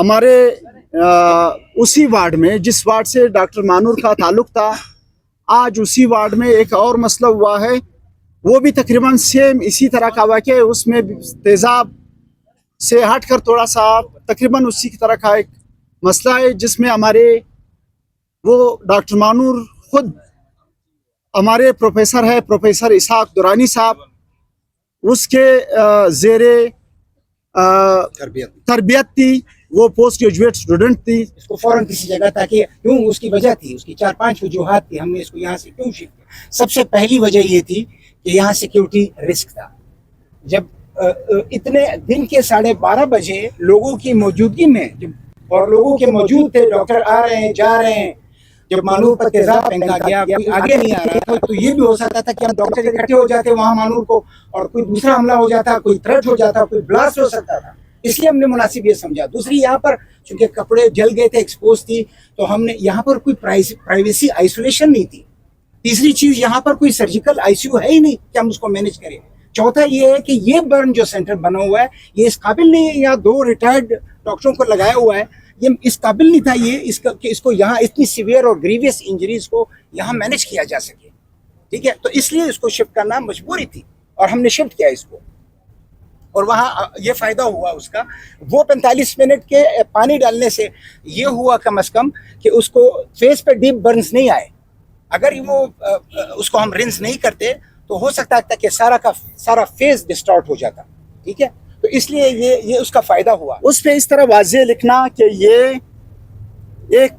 हमारे उसी वार्ड में, जिस वार्ड से डॉक्टर मानूर का ताल्लुक था, आज उसी वार्ड में एक और मसला हुआ है, वो भी तकरीबन सेम इसी तरह का वाक़या है। उसमें तेज़ाब से हट कर थोड़ा सा तकरीबन उसी की तरह का एक मसला है, जिसमें हमारे वो डॉक्टर मानूर खुद हमारे प्रोफेसर है, प्रोफेसर इसहाक दुरानी साहब, उसके ज़ेरे तरबियत थी, वो पोस्ट ग्रेजुएट स्टूडेंट थी। इसको फौरन किसी जगह, ताकि क्यों उसकी वजह थी, उसकी 4-5 वजूहात थी, हमने इसको यहाँ से क्यों शिफ्ट किया। सबसे पहली वजह ये थी कि यहाँ सिक्योरिटी रिस्क था। जब इतने दिन के 12:30 बजे लोगों की मौजूदगी में, और लोगों के मौजूद थे, डॉक्टर आ रहे हैं जा रहे हैं, जब मानूर पर तेजाब फेंका गया, कोई आगे नहीं आ रहा था, तो ये भी हो सकता था कि हम डॉक्टर इकट्ठे हो जाते वहाँ मानूर को, और कोई दूसरा हमला हो जाता, कोई थ्रेट हो जाता, कोई ब्लास्ट हो सकता था। इसलिए हमने मुनासिब ये समझा। दूसरी, यहाँ पर चूंकि कपड़े जल गए थे, एक्सपोज थी, तो हमने यहाँ पर कोई प्राइवेसी आइसोलेशन नहीं थी। तीसरी चीज, यहाँ पर कोई सर्जिकल आईसीयू है ही नहीं कि हम उसको मैनेज करें। चौथा ये है कि ये बर्न जो सेंटर बना हुआ है, ये इस काबिल नहीं है, यहाँ 2 रिटायर्ड डॉक्टरों को लगाया हुआ है, ये इस काबिल नहीं था ये इसको यहाँ इतनी सीवियर और ग्रीवियस इंजरीज को यहाँ मैनेज किया जा सके। ठीक है, तो इसलिए इसको शिफ्ट करना मजबूरी थी और हमने शिफ्ट किया इसको, और वहाँ ये फ़ायदा हुआ उसका। वो 45 मिनट के पानी डालने से ये हुआ कम से कम कि उसको फेस पे डीप बर्न्स नहीं आए। अगर वो उसको हम रिंस नहीं करते तो हो सकता था कि सारा का सारा फेस डिस्टॉर्ट हो जाता। ठीक है, तो इसलिए ये उसका फ़ायदा हुआ। उस पे इस तरह वाज़ेह लिखना कि ये एक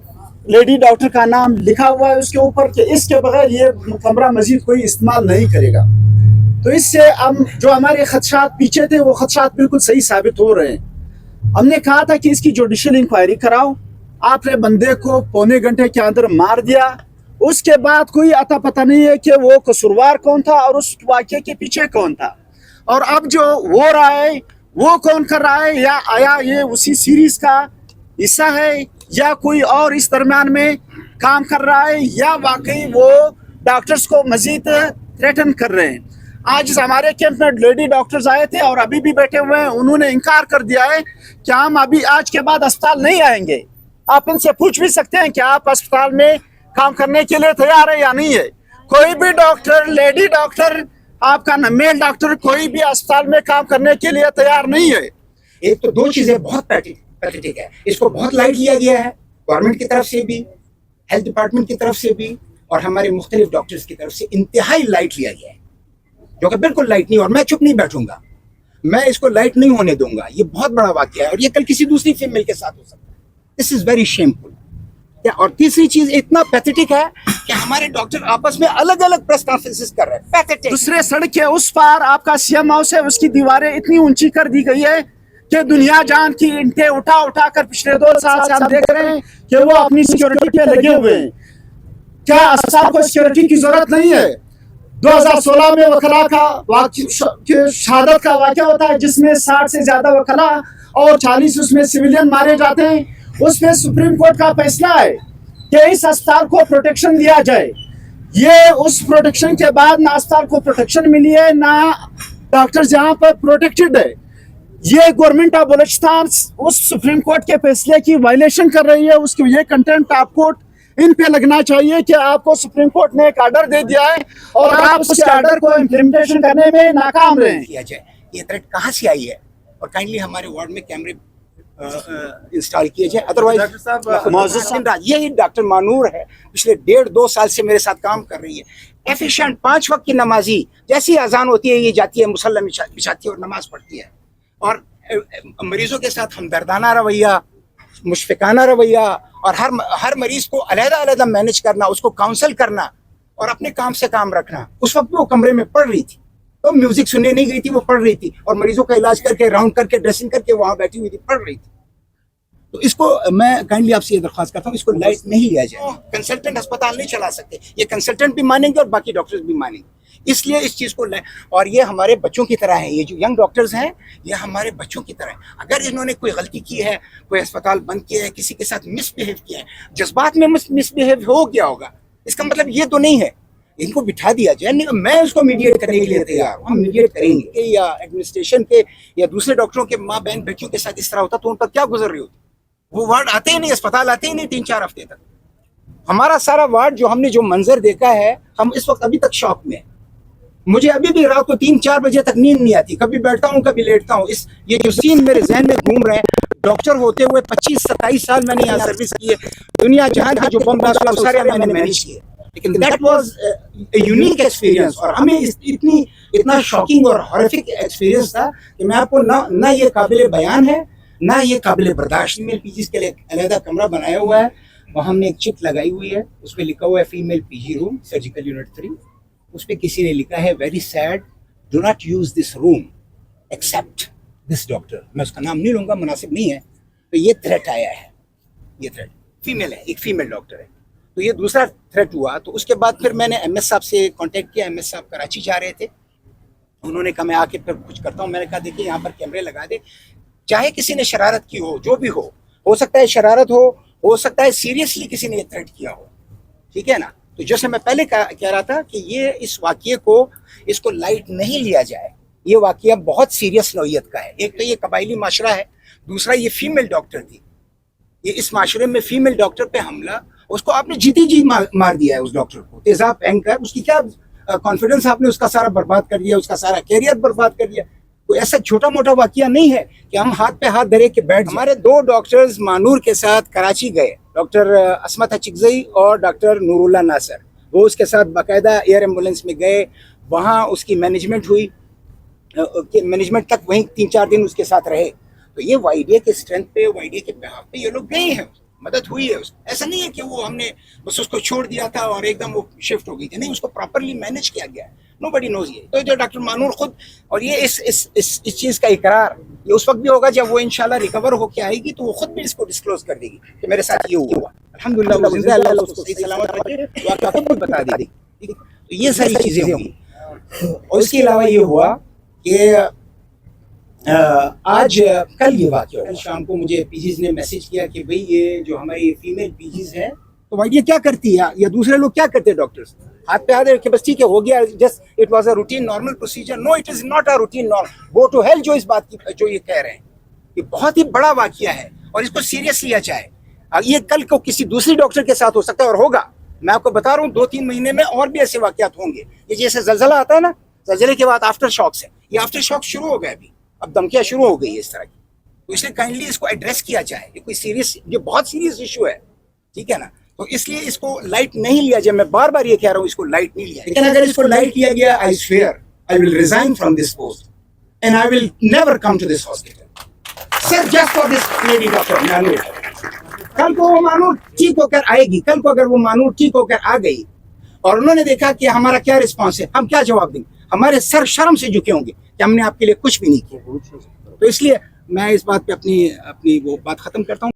लेडी डॉक्टर का नाम लिखा हुआ है उसके ऊपर, कि इसके बगैर ये कमरा मजीद कोई इस्तेमाल नहीं करेगा। तो इससे हम जो हमारे खदशात पीछे थे, वो खदशात बिल्कुल सही साबित हो रहे हैं। हमने कहा था कि इसकी जुडिशल इंक्वायरी कराओ, आपने बंदे को पौने घंटे के अंदर मार दिया। उसके बाद कोई अता पता नहीं है कि वो कसूरवार कौन था और उस वाक़े के पीछे कौन था, और अब जो हो रहा है वो कौन कर रहा है, या आया ये उसी सीरीज का हिस्सा है, या कोई और इस दरमियान में काम कर रहा है, या वाकई वो डॉक्टर्स को मजीद थ्रेटन कर रहे हैं। आज हमारे कैंप में लेडी डॉक्टर्स आए थे और अभी भी बैठे हुए हैं, उन्होंने इनकार कर दिया है कि हम अभी आज के बाद अस्पताल नहीं आएंगे। आप इनसे पूछ भी सकते हैं कि आप अस्पताल में काम करने के लिए तैयार है या नहीं है। कोई भी डॉक्टर, लेडी डॉक्टर, आपका मेल डॉक्टर, कोई भी अस्पताल में काम करने के लिए तैयार नहीं है। एक तो 2 चीजें बहुत पैथेटिक है, इसको बहुत लाइट लिया गया है, गवर्नमेंट की तरफ से भी, हेल्थ डिपार्टमेंट की तरफ से भी, और हमारे मुख्तलिफ डॉक्टर्स की तरफ से इंतहाई लाइट लिया गया है, जो कि बिल्कुल लाइट नहीं। और मैं चुप नहीं बैठूंगा, मैं इसको लाइट नहीं होने दूंगा। ये बहुत बड़ा वाकया है और ये कल किसी दूसरी फीमेल के साथ हो सकता है। This is very shameful. और तीसरी चीज इतना पैथेटिक है कि हमारे डॉक्टर आपस में अलग अलग प्रेस कॉन्फ्रेंसेस कर रहे हैं। पैथेटिक। दूसरे सड़क के उस पार आपका सीएम हाउस है, उसकी दीवारें इतनी ऊंची कर दी गई है कि दुनिया जान की ईंटें उठा कर पिछले 2 साल से हम देख रहे हैं कि वो अपनी सिक्योरिटी पे लगे हुए हैं। क्या अस्पताल को सिक्योरिटी की जरूरत नहीं है? 2016 में वकला का शहादत का वाक़या होता है, जिसमें 60 से ज्यादा वकला और 40 उसमें सिविलियन मारे जाते हैं। उसमें सुप्रीम कोर्ट का फैसला है कि इस अस्पताल को प्रोटेक्शन दिया जाए। ये उस प्रोटेक्शन के बाद ना अस्पताल को प्रोटेक्शन मिली है, ना डॉक्टर्स यहाँ पर प्रोटेक्टेड है। ये गवर्नमेंट ऑफ बलूचिस्तान उस सुप्रीम कोर्ट के फैसले की वायलेशन कर रही है। उसकी ये कंटेम्प्ट ऑफ कोर्ट इन पे लगना चाहिए कि आपको सुप्रीम कोर्ट ने एक ऑर्डर दे दिया है और आप उस ऑर्डर को इम्प्लीमेंटेशन करने में नाकाम रहे। किया जाए, ये थ्रेट कहाँ से आई है, और काइंडली हमारे वार्ड में कैमरे इंस्टॉल किए जाए। अदरवाइज यही डॉक्टर मानूर है, पिछले 1.5-2 साल से मेरे साथ काम कर रही है। एफिशिएंट 5 वक्त की नमाजी, जैसी अजान होती है ये जाती है, मुसल्ला बिछाती है और नमाज पढ़ती है, और मरीजों के साथ हमदर्दाना रवैया, मुशफिकाना रवैया, और हर मरीज को अलग-अलग मैनेज करना, उसको काउंसल करना और अपने काम से काम रखना। उस वक्त वो कमरे में पढ़ रही थी, तो म्यूजिक सुनने नहीं गई थी, वो पढ़ रही थी, और मरीजों का इलाज करके, राउंड करके, ड्रेसिंग करके वहां बैठी हुई थी, पढ़ रही थी। तो इसको मैं काइंडली आपसे ये दरख्वास्त करता हूँ, इसको लाइट नहीं लिया जाए। कंसल्टेंट अस्पताल नहीं चला सकते, ये कंसल्टेंट भी मानेंगे और बाकी डॉक्टर्स भी मानेंगे। इसलिए इस चीज़ को, और ये हमारे बच्चों की तरह है, ये जो यंग डॉक्टर्स हैं ये हमारे बच्चों की तरह है। अगर इन्होंने कोई गलती की है, कोई अस्पताल बंद किया है, किसी के साथ मिसबिहेव किया है, जज्बात में मिसबिहेव हो गया होगा, इसका मतलब ये तो नहीं है। इनको बिठा दिया जाए, नहीं मैं उसको मीडिएट करने के लिए तैयार हूँ, हम मीडिएट करेंगे। या एडमिनिस्ट्रेशन के या दूसरे डॉक्टरों के माँ बहन बेटियों के साथ इस तरह होता तो उन पर क्या गुजर रही होती। وہ وارڈ آتے ہی نہیں, اسپتال آتے ہی نہیں 3-4 ہفتے تک. ہمارا سارا وارڈ جو ہم نے جو منظر دیکھا ہے, ہم اس وقت ابھی تک شوق میں ہیں. مجھے ابھی بھی رات کو 3-4 بجے تک نیند نہیں آتی, کبھی بیٹھتا ہوں کبھی لیٹتا ہوں. یہ جو سین میرے ذہن میں گھوم رہے ہیں, ڈاکٹر ہوتے ہوئے 25-27 سال میں نے یہاں سروس کی ہے. دنیا جہاں کے جو بم بلاسٹ ہوئے سارے میں نے مینیج کیے, لیکن that was a unique experience. اور ہمیں اتنا شاکنگ اور ہارفک ایکسپیرینس تھا کہ میں آپ کو نہ یہ قابل بیان ہے نہ یہ قابل برداشت. فیمیل پی جیز کے لیے علیحدہ کمرہ بنایا ہوا ہے, وہاں ہم نے ایک چپ لگائی ہوئی ہے, اس پہ لکھا ہوا ہے فیمیل پی جی روم سرجیکل یونٹ 3. اس پہ کسی نے لکھا ہے very sad, do not use this room accept this doctor. میں اس کا نام نہیں لوں گا, مناسب نہیں ہے. تو یہ تھریٹ آیا ہے, یہ تھریٹ فیمیل ہے, ایک فیمیل ڈاکٹر ہے. تو یہ دوسرا تھریٹ ہوا. تو اس کے بعد پھر میں نے ایم ایس صاحب سے کانٹیکٹ کیا. ایم ایس صاحب کراچی جا رہے تھے, انہوں نے کہا میں آ کے پھر کچھ کرتا ہوں. میں نے کہا دیکھیے یہاں پر کیمرے لگا دے, چاہے کسی نے شرارت کی ہو, جو بھی ہو سکتا ہے شرارت ہو سکتا ہے سیریسلی کسی نے یہ تھریٹ کیا ہو, ٹھیک ہے نا. تو جیسے میں پہلے کہہ رہا تھا کہ یہ اس واقعے اس کو لائٹ نہیں لیا جائے. یہ واقعہ بہت سیریس نوعیت کا ہے. ایک تو یہ قبائلی معاشرہ ہے, دوسرا یہ فیمیل ڈاکٹر تھی. یہ اس معاشرے میں فیمیل ڈاکٹر پہ حملہ, اس کو آپ نے جیتی جی مار دیا ہے. اس ڈاکٹر کو تیزاب پھینک کر اس کی کیا کانفیڈنس آپ نے اس کا سارا برباد کر دیا, اس کا سارا کیریئر برباد کر دیا. کوئی ایسا چھوٹا موٹا واقعہ نہیں ہے کہ ہم ہاتھ پہ ہاتھ دھرے کے بیٹھ. ہمارے 2 ڈاکٹرز مانور کے ساتھ کراچی گئے, ڈاکٹر عصمت اچکزئی اور ڈاکٹر نور اللہ ناصر. وہ اس کے ساتھ باقاعدہ ایئر ایمبولینس میں گئے, وہاں اس کی مینجمنٹ ہوئی, مینجمنٹ تک وہیں 3-4 دن اس کے ساتھ رہے. تو یہ وائی ڈی اے کے اسٹرینتھ پہ, وائی ڈی اے کے بہاف پہ یہ لوگ گئے ہیں, مدد ہوئی ہے. ایسا نہیں ہے کہ وہ ہم نے بس اس کو چھوڑ دیا تھا اور ایک دم وہ شفٹ ہو گئی تھی, نہیں, اس کو پراپرلی مینیج کیا گیا ہے. نو بڈی نوز. یہ تو جو ڈاکٹر مانور خود, اور یہ اس چیز کا اقرار یہ اس وقت بھی ہوگا جب وہ انشاءاللہ ریکور ہو کے آئے گی, تو وہ خود بھی اس کو ڈسکلوز کر دے گی کہ میرے ساتھ یہ ہوا. الحمدللہ وہ زندہ, اللہ اس کو صحیح سلامت رکھے, واقعہ خود بھی بتا دے گی. تو یہ ساری چیزیں ہوئی. اور اس کے علاوہ یہ ہوا کہ آج کل یہ واقعہ ہوا. شام کو مجھے پی جیز نے میسج کیا کہ بھئی یہ جو ہماری فیمیل پی جیز ہے تو وائی ڈی کیا کرتی ہے یا دوسرے لوگ کیا کرتے ہیں ڈاکٹرز, ہاتھ پہ ہاتھ کہ بس ٹھیک ہے ہو گیا, just it was a routine normal procedure. No, it is not a routine normal. Go to hell جو اس بات کی جو یہ کہہ رہے ہیں, یہ بہت ہی بڑا واقعہ ہے اور اس کو سیریس لیا جائے. یہ کل کو کسی دوسری ڈاکٹر کے ساتھ ہو سکتا ہے اور ہوگا. میں آپ کو بتا رہا ہوں 2-3 مہینے میں اور بھی ایسے واقعات ہوں گے. یہ جیسے زلزلہ آتا ہے نا, زلزلے کے بعد آفٹر شاکس ہے, یہ آفٹر شاک شروع ہو گیا, ابھی اب دھمکیاں شروع ہو گئی ہے اس طرح کی. تو اس لیے کائنڈلی اس کو ایڈریس کیا جائے. یہ کوئی سیریس, یہ بہت سیریس ایشو ہے, ٹھیک ہے نا. تو اس لیے اس کو لائٹ نہیں لیا جائے. میں بار بار یہ کہہ رہا ہوں اس کو لائٹ نہیں لیا, لیکن اگر اس کو لائٹ لیا گیا, I swear I will resign from this post and I will never come to this hospital. Sir, just for this lady doctor Manur. کل کو وہ مانور ٹھیک ہو کر آئے گی, کل کو اگر وہ مانور ٹھیک ہو کر آ گئی اور انہوں نے دیکھا کہ ہمارا کیا رسپانس ہے, ہم کیا جواب دیں گے؟ ہمارے سر شرم سے جھکے ہوں گے کہ ہم نے آپ کے لیے کچھ بھی نہیں کیا. تو اس لیے میں اس بات پہ اپنی وہ بات ختم کرتا ہوں.